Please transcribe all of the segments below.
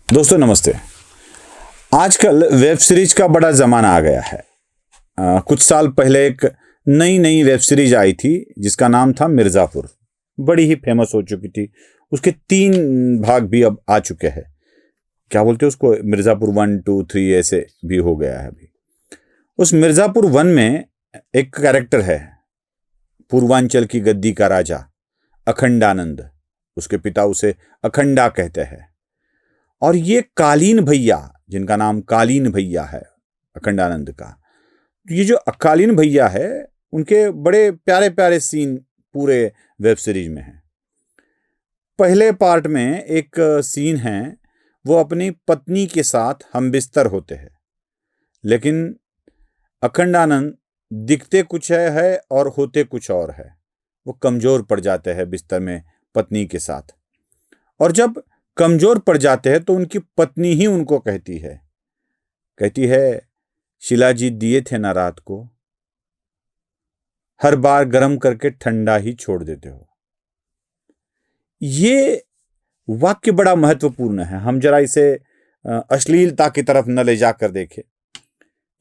दोस्तों नमस्ते। आजकल वेब सीरीज का बड़ा ज़माना आ गया है। कुछ साल पहले एक नई वेब सीरीज आई थी जिसका नाम था मिर्ज़ापुर। बड़ी ही फेमस हो चुकी थी। उसके 3 भाग भी अब आ चुके हैं। क्या बोलते हैं उसको, मिर्ज़ापुर 1, 2, 3 ऐसे भी हो गया है अभी। उस मिर्ज़ापुर 1 में एक कैरेक्टर है, पूर्वांचल की गद्दी का राजा अखंडानंद। उसके पिता उसे अखंडा कहते हैं। और ये कालीन भैया, जिनका नाम कालीन भैया है अखंडानंद का, ये जो कालीन भैया है उनके बड़े प्यारे प्यारे सीन पूरे वेब सीरीज में हैं। पहले पार्ट में एक सीन है, वो अपनी पत्नी के साथ हमबिस्तर होते हैं, लेकिन अखंडानंद दिखते कुछ है और होते कुछ और है। वो कमजोर पड़ जाते हैं बिस्तर में पत्नी के साथ, और जब कमजोर पड़ जाते हैं तो उनकी पत्नी ही उनको कहती है शिलाजीत दिए थे ना रात को, हर बार गर्म करके ठंडा ही छोड़ देते हो। ये वाक्य बड़ा महत्वपूर्ण है। हम जरा इसे अश्लीलता की तरफ न ले जाकर देखें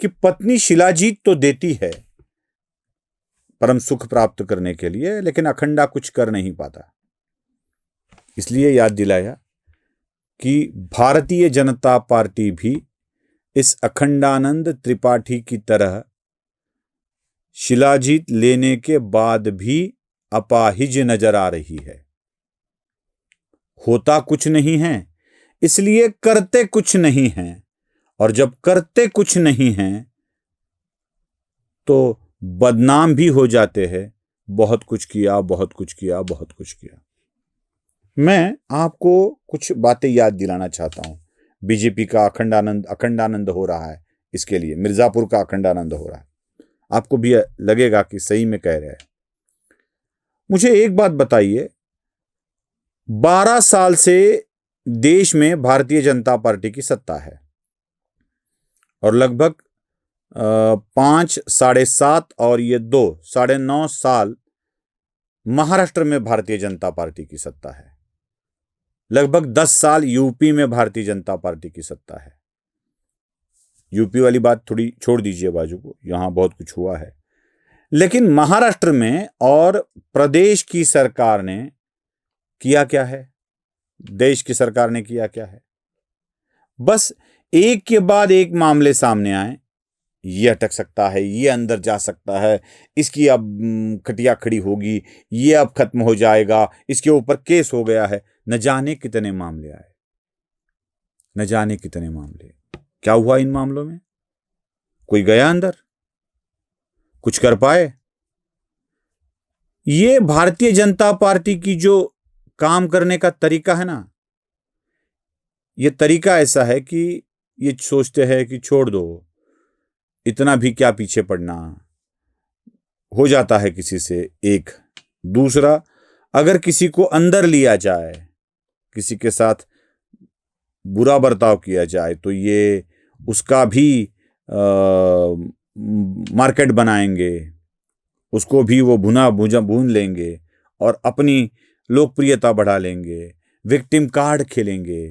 कि पत्नी शिलाजीत तो देती है परम सुख प्राप्त करने के लिए, लेकिन अखंडा कुछ कर नहीं पाता। इसलिए याद दिलाया कि भारतीय जनता पार्टी भी इस अखंडानंद त्रिपाठी की तरह शिलाजीत लेने के बाद भी अपाहिज नजर आ रही है। होता कुछ नहीं है, इसलिए करते कुछ नहीं है, और जब करते कुछ नहीं है तो बदनाम भी हो जाते हैं। बहुत कुछ किया, बहुत कुछ किया, बहुत कुछ किया। मैं आपको कुछ बातें याद दिलाना चाहता हूं। बीजेपी का अखंडानंद हो रहा है, इसके लिए मिर्जापुर का अखंडानंद हो रहा है। आपको भी लगेगा कि सही में कह रहे हैं। मुझे एक बात बताइए, 12 साल से देश में भारतीय जनता पार्टी की सत्ता है, और लगभग 5, 7.5 और ये 2, 9.5 साल महाराष्ट्र में भारतीय जनता पार्टी की सत्ता है। लगभग 10 साल यूपी में भारतीय जनता पार्टी की सत्ता है। यूपी वाली बात थोड़ी छोड़ दीजिए बाजू को, यहां बहुत कुछ हुआ है। लेकिन महाराष्ट्र में और प्रदेश की सरकार ने किया क्या है, देश की सरकार ने किया क्या है? बस एक के बाद एक मामले सामने आए। ये अटक सकता है, ये अंदर जा सकता है, इसकी अब खटिया खड़ी होगी, ये अब खत्म हो जाएगा, इसके ऊपर केस हो गया है। न जाने कितने मामले आए, न जाने कितने मामले। क्या हुआ इन मामलों में? कोई गया अंदर? कुछ कर पाए? ये भारतीय जनता पार्टी की जो काम करने का तरीका है ना, ये तरीका ऐसा है कि ये सोचते हैं कि छोड़ दो, इतना भी क्या पीछे पड़ना, हो जाता है किसी से एक। दूसरा, अगर किसी को अंदर लिया जाए, किसी के साथ बुरा बर्ताव किया जाए, तो ये उसका भी मार्केट बनाएंगे, उसको भी वो भून लेंगे और अपनी लोकप्रियता बढ़ा लेंगे, विक्टिम कार्ड खेलेंगे।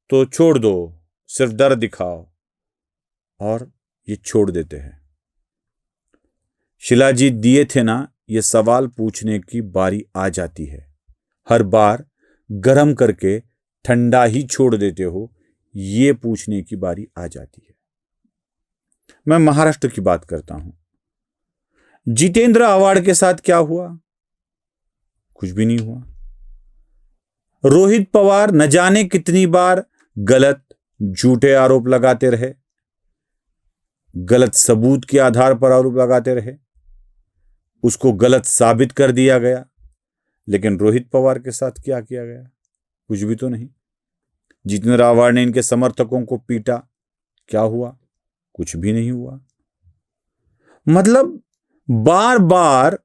तो छोड़ दो, सिर्फ डर दिखाओ, और ये छोड़ देते हैं। शिलाजीत दिए थे ना, ये सवाल पूछने की बारी आ जाती है। हर बार गर्म करके ठंडा ही छोड़ देते हो, ये पूछने की बारी आ जाती है। मैं महाराष्ट्र की बात करता हूं। जितेंद्र आव्हाड के साथ क्या हुआ? कुछ भी नहीं हुआ। रोहित पवार न जाने कितनी बार गलत झूठे आरोप लगाते रहे, गलत सबूत के आधार पर आरोप लगाते रहे, उसको गलत साबित कर दिया गया। लेकिन रोहित पवार के साथ क्या किया गया? कुछ भी तो नहीं। जितेंद्र आव्हाड ने इनके समर्थकों को पीटा, क्या हुआ? कुछ भी नहीं हुआ। मतलब बार बार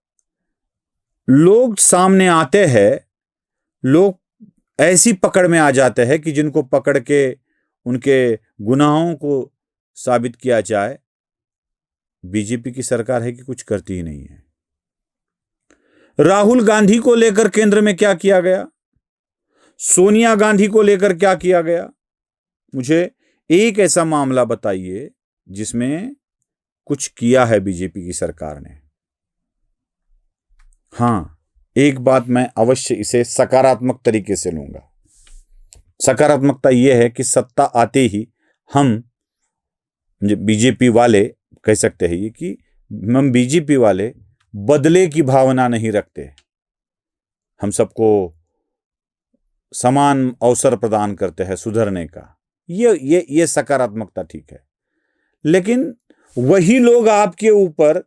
लोग सामने आते हैं, लोग ऐसी पकड़ में आ जाते हैं कि जिनको पकड़ के उनके गुनाहों को साबित किया जाए। बीजेपी की सरकार है कि कुछ करती ही नहीं है। राहुल गांधी को लेकर केंद्र में क्या किया गया? सोनिया गांधी को लेकर क्या किया गया? मुझे एक ऐसा मामला बताइए जिसमें कुछ किया है बीजेपी की सरकार ने। हां, एक बात मैं अवश्य इसे सकारात्मक तरीके से लूंगा। सकारात्मकता यह है कि सत्ता आते ही हम बीजेपी वाले कह सकते हैं कि हम बीजेपी वाले बदले की भावना नहीं रखते। हम सबको समान अवसर प्रदान करते हैं सुधरने का। ये सकारात्मकता ठीक है। लेकिन वही लोग आपके ऊपर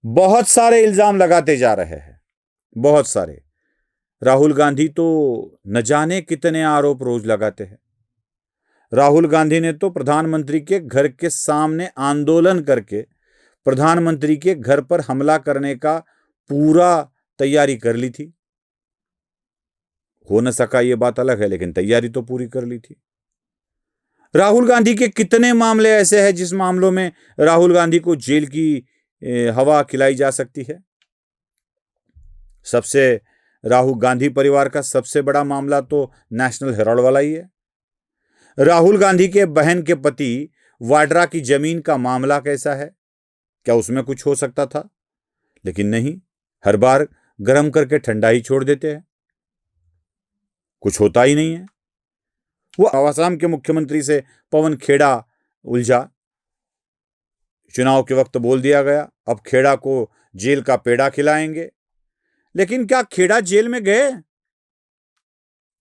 बहुत सारे इल्जाम लगाते जा रहे हैं, बहुत सारे। राहुल गांधी तो न जाने कितने आरोप रोज लगाते हैं। राहुल गांधी ने तो प्रधानमंत्री के घर के सामने आंदोलन करके प्रधानमंत्री के घर पर हमला करने का पूरा तैयारी कर ली थी। हो न सका ये बात अलग है, लेकिन तैयारी तो पूरी कर ली थी। राहुल गांधी के कितने मामले ऐसे हैं जिस मामलों में राहुल गांधी को जेल की हवा खिलाई जा सकती है। सबसे राहुल गांधी परिवार का सबसे बड़ा मामला तो नेशनल हेराल्ड वाला ही है। राहुल गांधी के बहन के पति वाड्रा की जमीन का मामला कैसा है? क्या उसमें कुछ हो सकता था? लेकिन नहीं, हर बार गर्म करके ठंडा ही छोड़ देते हैं, कुछ होता ही नहीं है। वो आसाम के मुख्यमंत्री से पवन खेड़ा उलझा, चुनाव के वक्त बोल दिया गया अब खेड़ा को जेल का पेड़ा खिलाएंगे। लेकिन क्या खेड़ा जेल में गए?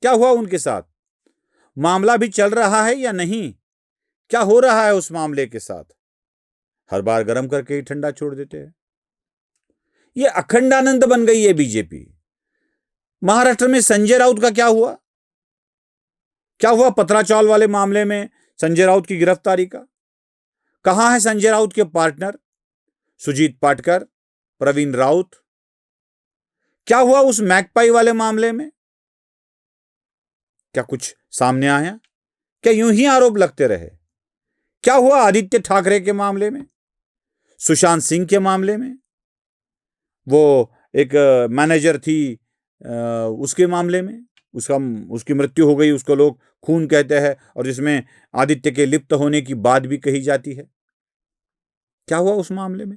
क्या हुआ उनके साथ? मामला भी चल रहा है या नहीं? क्या हो रहा है उस मामले के साथ? हर बार गर्म करके ही ठंडा छोड़ देते हैं। ये अखंडानंद बन गई है बीजेपी। महाराष्ट्र में संजय राउत का क्या हुआ? क्या हुआ पतराचौल वाले मामले में संजय राउत की गिरफ्तारी का? कहां है संजय राउत के पार्टनर सुजीत पाटकर, प्रवीण राउत? क्या हुआ उस मैकपाई वाले मामले में? क्या कुछ सामने आया? क्या यूं ही आरोप लगते रहे? क्या हुआ आदित्य ठाकरे के मामले में, सुशांत सिंह के मामले में, वो एक मैनेजर थी उसके मामले में, उसकी मृत्यु हो गई, उसको लोग खून कहते हैं और जिसमें आदित्य के लिप्त होने की बात भी कही जाती है। क्या हुआ उस मामले में?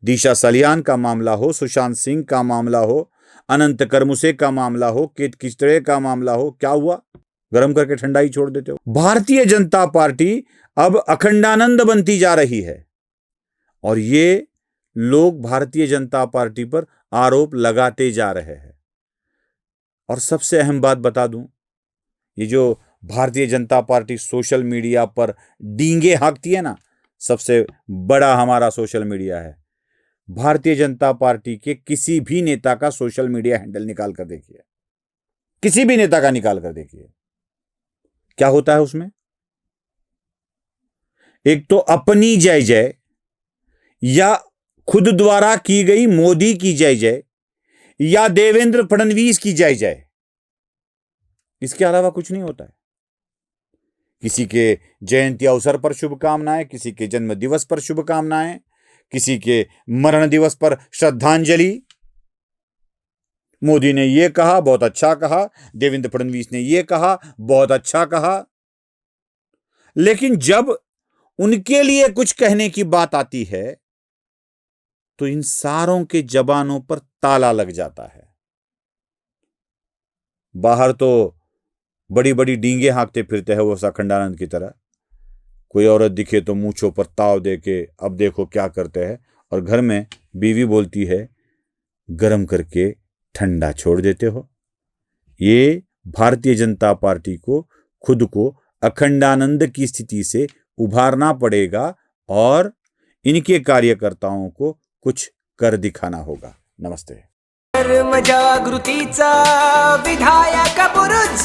दिशा सलियान का मामला हो, सुशांत सिंह का मामला हो, अनंत करमुसे का मामला हो, केत किचड़े का मामला हो, क्या हुआ? गरम करके ठंडा ही छोड़ देते हो। भारतीय जनता पार्टी अब अखंडानंद बनती जा रही है और ये लोग भारतीय जनता पार्टी पर आरोप लगाते जा रहे हैं। और सबसे अहम बात बता दूं, ये जो Bharatiya Janata party social media पर डींगे हाँकती है ना, सबसे बड़ा हमारा सोशल मीडिया है। भारतीय जनता पार्टी के किसी भी नेता का सोशल मीडिया हैंडल निकाल कर देखिए, किसी भी नेता का निकाल कर देखिए, क्या होता है उसमें? एक तो अपनी जय जय या खुद द्वारा की गई मोदी की जय जय या देवेंद्र फडणवीस की जय जय, इसके अलावा कुछ नहीं होता है। किसी के जयंती अवसर पर शुभकामनाएं, किसी के जन्म दिवस पर शुभकामनाएं, किसी के मरण दिवस पर श्रद्धांजलि। मोदी ने यह कहा, बहुत अच्छा कहा, देवेंद्र फडणवीस ने यह कहा, बहुत अच्छा कहा। लेकिन जब उनके लिए कुछ कहने की बात आती है तो इन सारों के जबानों पर ताला लग जाता है। बाहर तो बड़ी बड़ी डींगे हाँकते फिरते हैं वो अखंडानंद की तरह, कोई औरत दिखे तो मूंछों पर ताव दे के अब देखो क्या करते हैं, और घर में बीवी बोलती है गरम करके ठंडा छोड़ देते हो। ये भारतीय जनता पार्टी को खुद को अखंडानंद की स्थिति से उभारना पड़ेगा और इनके कार्यकर्ताओं को कुछ कर दिखाना होगा। नमस्ते। जागृतीचा विधायक बुरुज